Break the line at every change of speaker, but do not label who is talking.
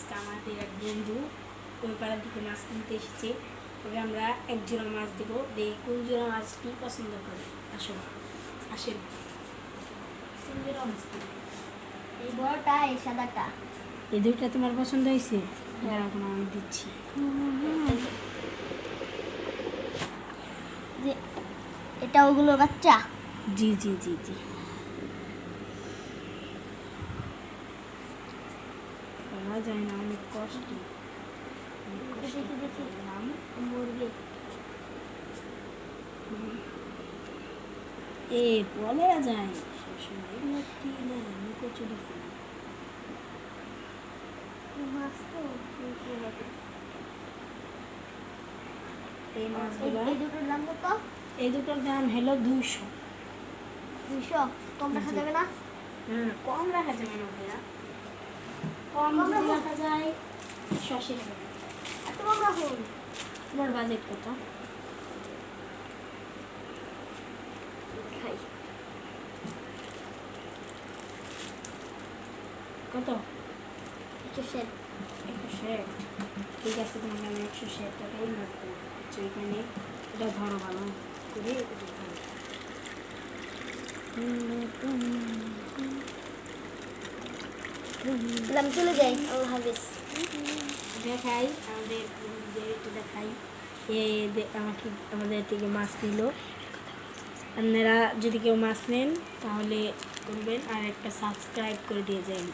আজকে আমাদের এক বন্ধু ওই পাড়া থেকে মাছ কিনতে এসেছে। ওকে আমরা এক জোড়া মাছ দেবো, দেখি কোন জোড়া মাছটি পছন্দ করে। আসুন আসেন, কোন জোড়া মাছ কিনবে?
এই বড়টা, এই সাদাটা।
এই দুইটা তোমার পছন্দ হয়েছে? এটা এখন আমি দিচ্ছি।
যে এটা ওগুলো বাচ্চা।
জি জি জি জি, পাওয়া যায় না, অনেক কষ্ট।
দেখি দেখি
নাম
মুরগি।
এ বলে যায় সবসময় এগুলো কি না লুকোচুরি করি।
মাছ তো
এই মাছগুলো,
এই দুটোর দাম কত?
এই দুটোর দাম হলো 200।
200? কম রাখা যাবে না?
কম রাখা যাবে না ভাইয়া, কম যদি রাখা যায় 180 টাকা।
এত কম রাখুন।
তোমার বাজেট কত?
খাই।
কত?
160।
160? ঠিক আছে, তোমাকে আমি 160 টাকাই মাছ দেবো। এখানে এটা ধরো ভালো করে, এটা ধরো।
আমি চলে যাই, আল্লাহ হাফেজ।
দেখাই আমাদের বন্ধুদের, একটু দেখাই। আমাকে আমাদের থেকে মাছ নিল। আপনারা যদি কেউ মাছ নেন তাহলে করবেন, আর একটা সাবস্ক্রাইব করে দিয়ে যাবেন।